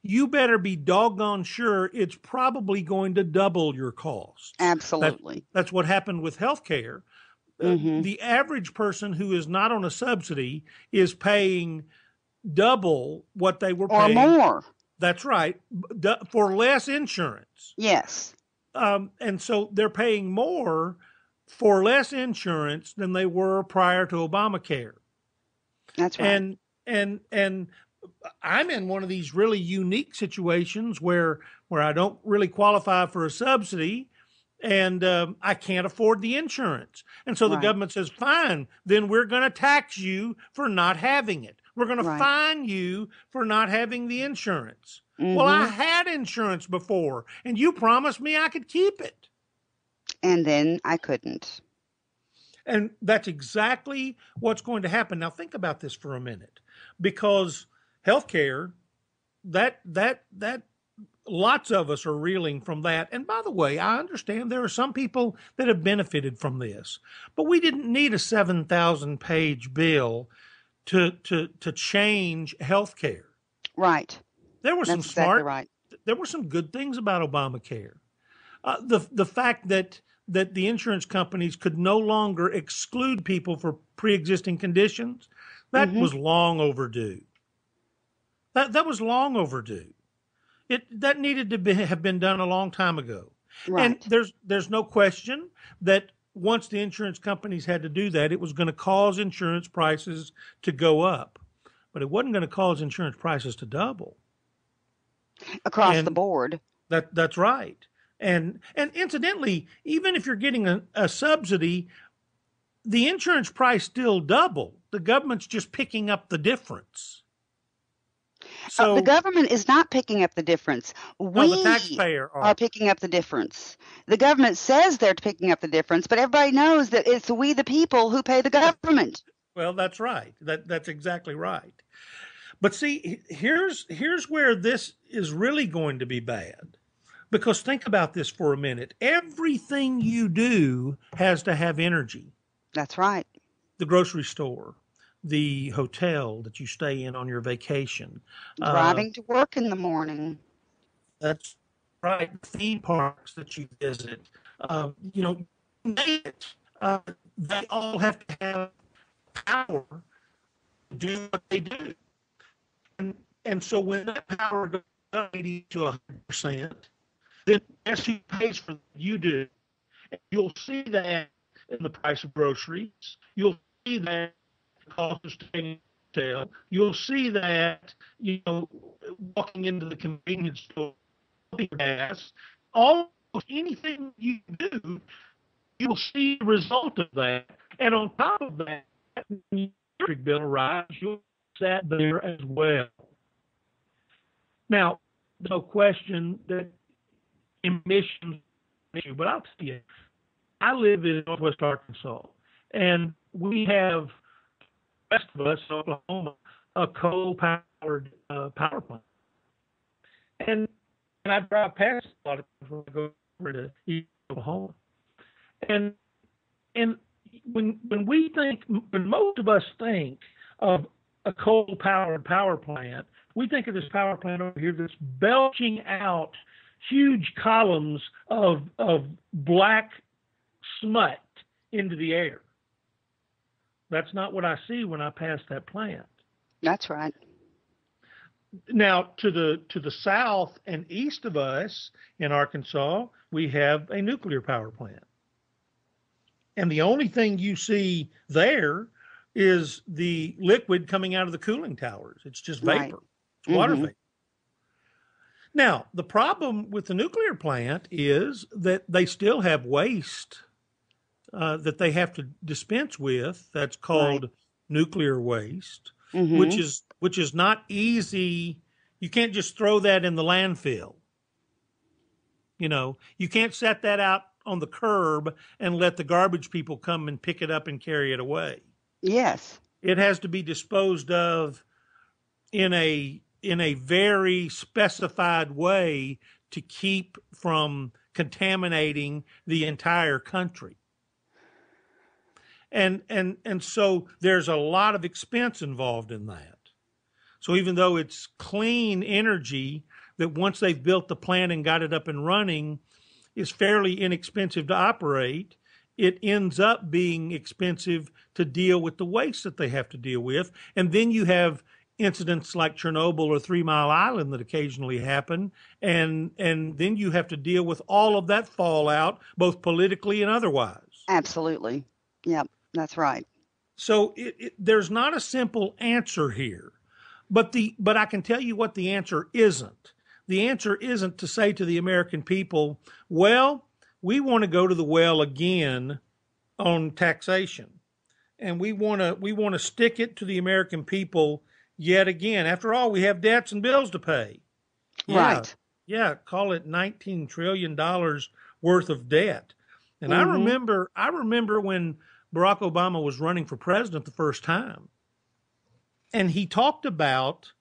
you better be doggone sure it's probably going to double your costs. Absolutely. That's what happened with healthcare. Mm-hmm. The average person who is not on a subsidy is paying double what they were Or paying. more. That's right, for less insurance. Yes. And so they're paying more for less insurance than they were prior to Obamacare. That's right. And I'm in one of these really unique situations where I don't really qualify for a subsidy, and I can't afford the insurance. And so the Right. government says, fine, then we're going to tax you for not having it. We're going to Right. fine you for not having the insurance. Well, I Mm-hmm. had insurance before, and you promised me I could keep it. And then I couldn't. And that's exactly what's going to happen. Now, think about this for a minute, because healthcare, that lots of us are reeling from that. And by the way, I understand there are some people that have benefited from this, but we didn't need a 7,000 page bill to change healthcare. Right. There were some That's exactly smart, right. there were some good things about Obamacare. The fact that the insurance companies could no longer exclude people for pre-existing conditions, that Mm-hmm. was long overdue. That was long overdue. That needed to have been done a long time ago. And Right. there's no question that once the insurance companies had to do that, it was going to cause insurance prices to go up, but it wasn't going to cause insurance prices to double. Across the And board. that's right. And incidentally, even if you're getting a subsidy, the insurance price still doubled. The government's just picking up the difference. The So government is not picking up the difference. no, the We taxpayer are are. picking up the difference. The government says they're picking up the difference, but everybody knows that it's we, the people, who pay the government. Well, that's right. That's exactly right. But see, here's where this is really going to be bad. Because think about this for a minute. Everything you do has to have energy. That's right. The grocery store, the hotel that you stay in on your vacation. Uh, Driving to work in the morning. that's right. Theme parks that you visit. You know, name it. Uh, they all have to have power to do what they do. And, and so when that power goes up 80 to 100%, then guess who pays for it? You do. And you'll see that in the price of groceries. You'll see that in the cost of staying in a hotel. You'll see that, walking into the convenience store, gas, all anything you do, you'll see the result of that. And on top of that, when the electric bill arrives, you'll see that there as well. Now, no question that emissions issue, but I'll tell you, I live in Northwest Arkansas, and we have, the rest of us in Oklahoma, a coal-powered power plant. And I drive past a lot of times when I go over to East Oklahoma. And when most of us think of a coal-powered power plant, we think of this power plant over here that's belching out huge columns of black smut into the air. That's not what I see when I pass that plant. That's right. Now, to the south and east of us in Arkansas, we have a nuclear power plant. And the only thing you see there is the liquid coming out of the cooling towers. It's just Right. vapor. It's water Mm-hmm. vapor. Now, the problem with the nuclear plant is that they still have waste that they have to dispense with. That's Right. called nuclear waste, Mm-hmm. which is not easy. You can't just throw that in the landfill. You can't set that out on the curb and let the garbage people come and pick it up and carry it away. Yes. It has to be disposed of in a very specified way to keep from contaminating the entire country. And so there's a lot of expense involved in that. So even though it's clean energy, that once they've built the plant and got it up and running is fairly inexpensive to operate. It ends up being expensive to deal with the waste that they have to deal with. And then you have incidents like Chernobyl or 3 Mile Island that occasionally happen. And then you have to deal with all of that fallout, both politically and otherwise. Absolutely. Yep, that's right. So there's not a simple answer here. But I can tell you what the answer isn't. The answer isn't to say to the American people, well, we want to go to the well again on taxation. And we want to stick it to the American people yet again. After all, we have debts and bills to pay. Yeah, Right. yeah, call it $19 trillion worth of debt. And Mm-hmm. I remember when Barack Obama was running for president the first time. And he talked about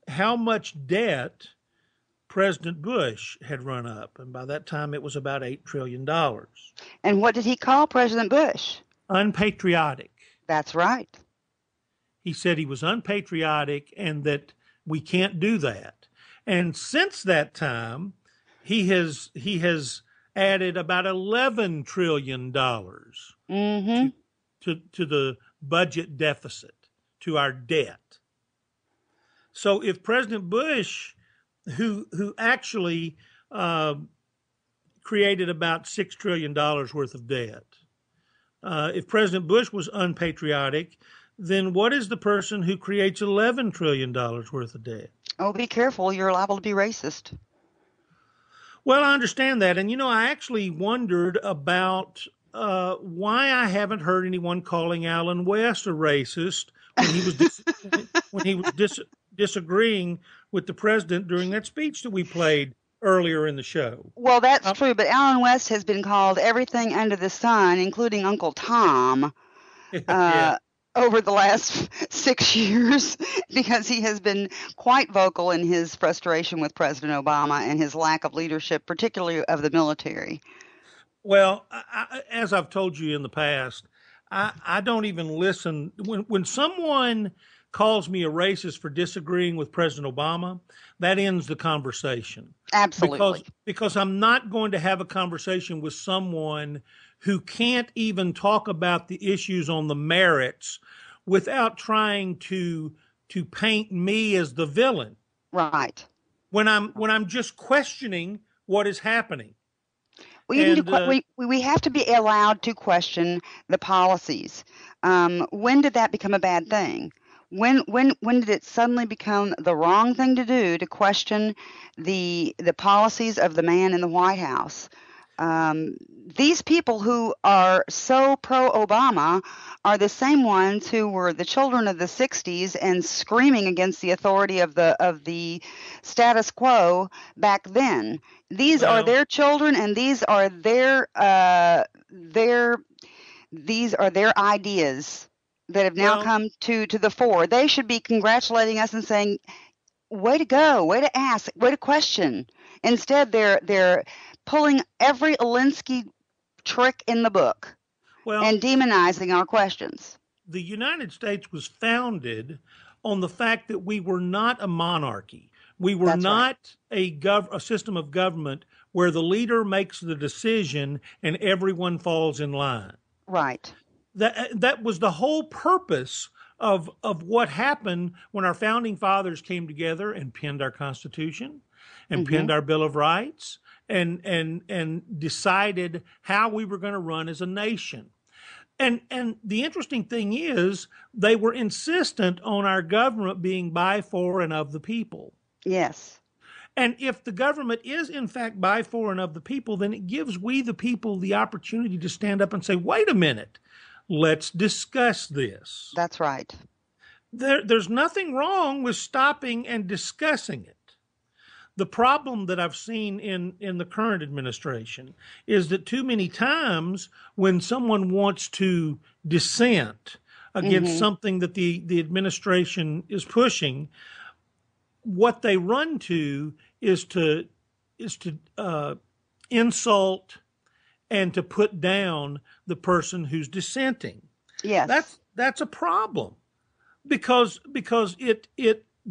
how much debt President Bush had run up. And by that time, it was about $8 trillion. And what did he call President Bush? Unpatriotic. That's right. He said he was unpatriotic and that we can't do that. And since that time, he has added about $11 trillion Mm-hmm. to the budget deficit, to our debt. So if President Bush, who actually created about $6 trillion worth of debt, if President Bush was unpatriotic, then what is the person who creates $11 trillion worth of debt? Oh, be careful. You're liable to be racist. Well, I understand that. And, I actually wondered about why I haven't heard anyone calling Alan West a racist when he was disagreeing with the president during that speech that we played earlier in the show. Well, that's true, but Alan West has been called everything under the sun, including Uncle Tom, Yeah. over the last 6 years, because he has been quite vocal in his frustration with President Obama and his lack of leadership, particularly of the military. Well, as I've told you in the past, I don't even listen. When someone calls me a racist for disagreeing with President Obama, that ends the conversation. Absolutely. Because I'm not going to have a conversation with someone who can't even talk about the issues on the merits without trying to paint me as the villain. Right. When I'm just questioning what is happening. We have to be allowed to question the policies. When did that become a bad thing? When did it suddenly become the wrong thing to do to question the policies of the man in the White House? These people who are so pro-Obama are the same ones who were the children of the 60s and screaming against the authority of the status quo back then. These are their children, and these are their ideas that have now come to the fore. They should be congratulating us and saying, "Way to go! Way to ask! Way to question!" Instead, they're pulling every Alinsky trick in the book and demonizing our questions. The United States was founded on the fact that we were not a monarchy. We were not a system of government where the leader makes the decision and everyone falls in line. Right. That was the whole purpose of what happened when our founding fathers came together and penned our Constitution and penned our Bill of Rights and decided how we were going to run as a nation. And the interesting thing is they were insistent on our government being by, for, and of the people. Yes. And if the government is, in fact, by, for, and of the people, then it gives we the people the opportunity to stand up and say, wait a minute, let's discuss this. That's right. There's nothing wrong with stopping and discussing it. The problem that I've seen in the current administration is that too many times when someone wants to dissent against something that the administration is pushing, what they run to is to insult and to put down the person who's dissenting. Yes. That's a problem because it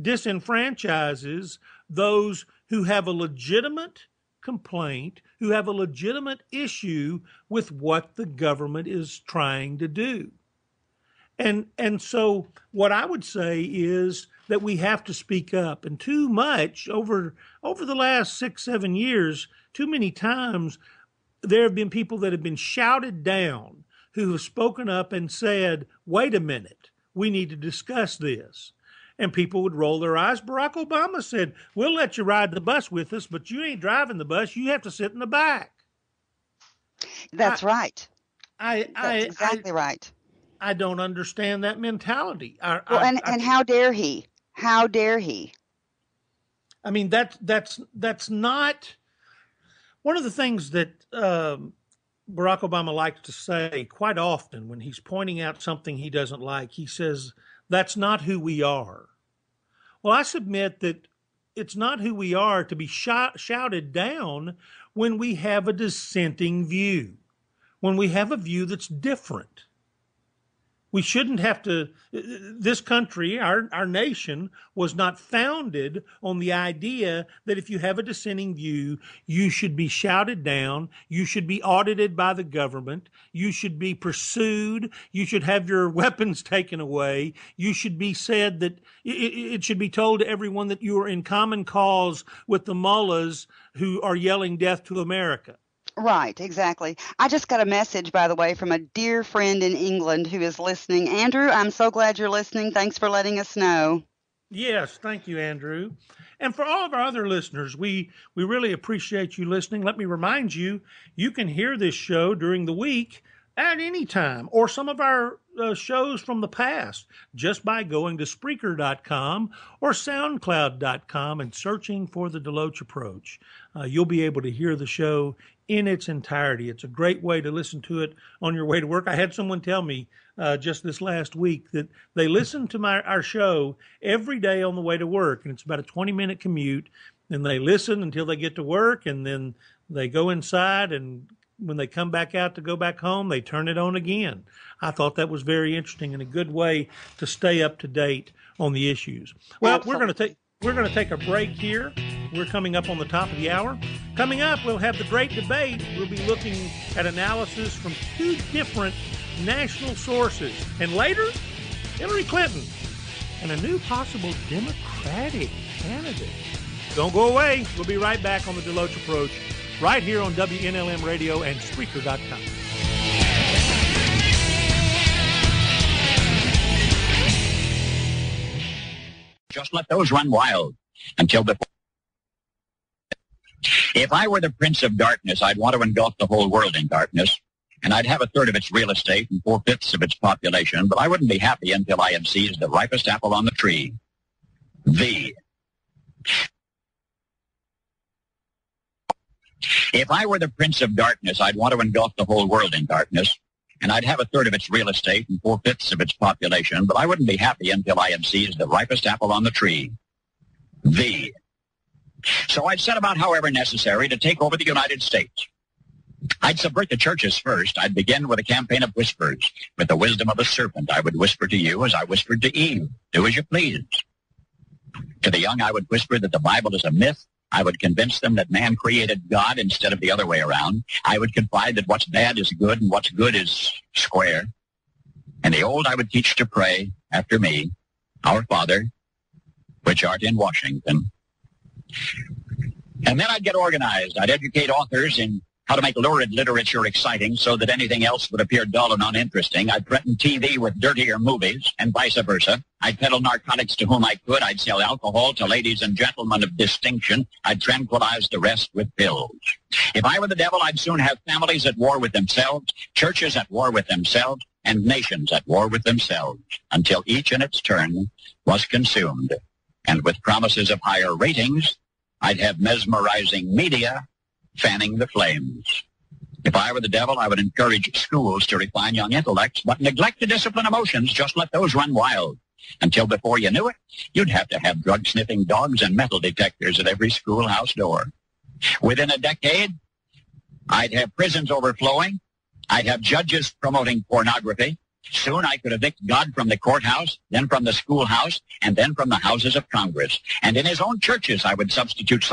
disenfranchises those who have a legitimate complaint, who have a legitimate issue with what the government is trying to do. And so what I would say is that we have to speak up. And too much over the last 6-7 years, too many times there have been people that have been shouted down who have spoken up and said, wait a minute, we need to discuss this. And people would roll their eyes. Barack Obama said, we'll let you ride the bus with us, but you ain't driving the bus. You have to sit in the back. That's right. That's exactly right. I don't understand that mentality. And how dare he? How dare he? I mean, that's not one of the things that Barack Obama likes to say quite often when he's pointing out something he doesn't like. He says, that's not who we are. Well, I submit that it's not who we are to be shouted down when we have a dissenting view, when we have a view that's different. We shouldn't have to, this country, our nation, was not founded on the idea that if you have a dissenting view, you should be shouted down, you should be audited by the government, you should be pursued, you should have your weapons taken away, you should be said that, it should be told to everyone that you are in common cause with the mullahs who are yelling death to America. Right, exactly. I just got a message, by the way, from a dear friend in England who is listening. Andrew, I'm so glad you're listening. Thanks for letting us know. Yes, thank you, Andrew. And for all of our other listeners, we really appreciate you listening. Let me remind you, you can hear this show during the week at any time, or some of our shows from the past, just by going to Spreaker.com or SoundCloud.com and searching for the DeLoach Approach. You'll be able to hear the show in its entirety. It's a great way to listen to it on your way to work. I had someone tell me just this last week that they listen to our show every day on the way to work, and it's about a 20-minute commute, and they listen until they get to work, and then they go inside, and when they come back out to go back home, they turn it on again. I thought that was very interesting and a good way to stay up to date on the issues. Well, Absolutely. we're going to take a break here. We're coming up on the top of the hour. Coming up, we'll have the great debate. We'll be looking at analysis from two different national sources. And later, Hillary Clinton and a new possible Democratic candidate. Don't go away. We'll be right back on the DeLoach Approach, right here on WNLM Radio and Spreaker.com. Just let those run wild until the... If I were the Prince of Darkness, I'd want to engulf the whole world in darkness, and I'd have a third of its real estate and 4/5 of its population, but I wouldn't be happy until I had seized the ripest apple on the tree. If I were the Prince of Darkness, I'd want to engulf the whole world in darkness, and I'd have a third of its real estate and 4/5 of its population, but I wouldn't be happy until I had seized the ripest apple on the tree. So I'd set about, however necessary, to take over the United States. I'd subvert the churches first. I'd begin with a campaign of whispers. With the wisdom of a serpent, I would whisper to you as I whispered to Eve, do as you please. To the young, I would whisper that the Bible is a myth. I would convince them that man created God instead of the other way around. I would confide that what's bad is good and what's good is square. And the old I would teach to pray after me, Our Father, which art in Washington. And then I'd get organized. I'd educate authors in how to make lurid literature exciting so that anything else would appear dull and uninteresting. I'd threaten TV with dirtier movies and vice versa. I'd peddle narcotics to whom I could. I'd sell alcohol to ladies and gentlemen of distinction. I'd tranquilize the rest with pills. If I were the devil, I'd soon have families at war with themselves, churches at war with themselves, and nations at war with themselves, until each in its turn was consumed. And with promises of higher ratings, I'd have mesmerizing media fanning the flames. If I were the devil, I would encourage schools to refine young intellects, but neglect to discipline emotions. Just let those run wild. Until before you knew it, you'd have to have drug-sniffing dogs and metal detectors at every schoolhouse door. Within a decade, I'd have prisons overflowing. I'd have judges promoting pornography. Soon I could evict God from the courthouse, then from the schoolhouse, and then from the houses of Congress. And in his own churches I would substitute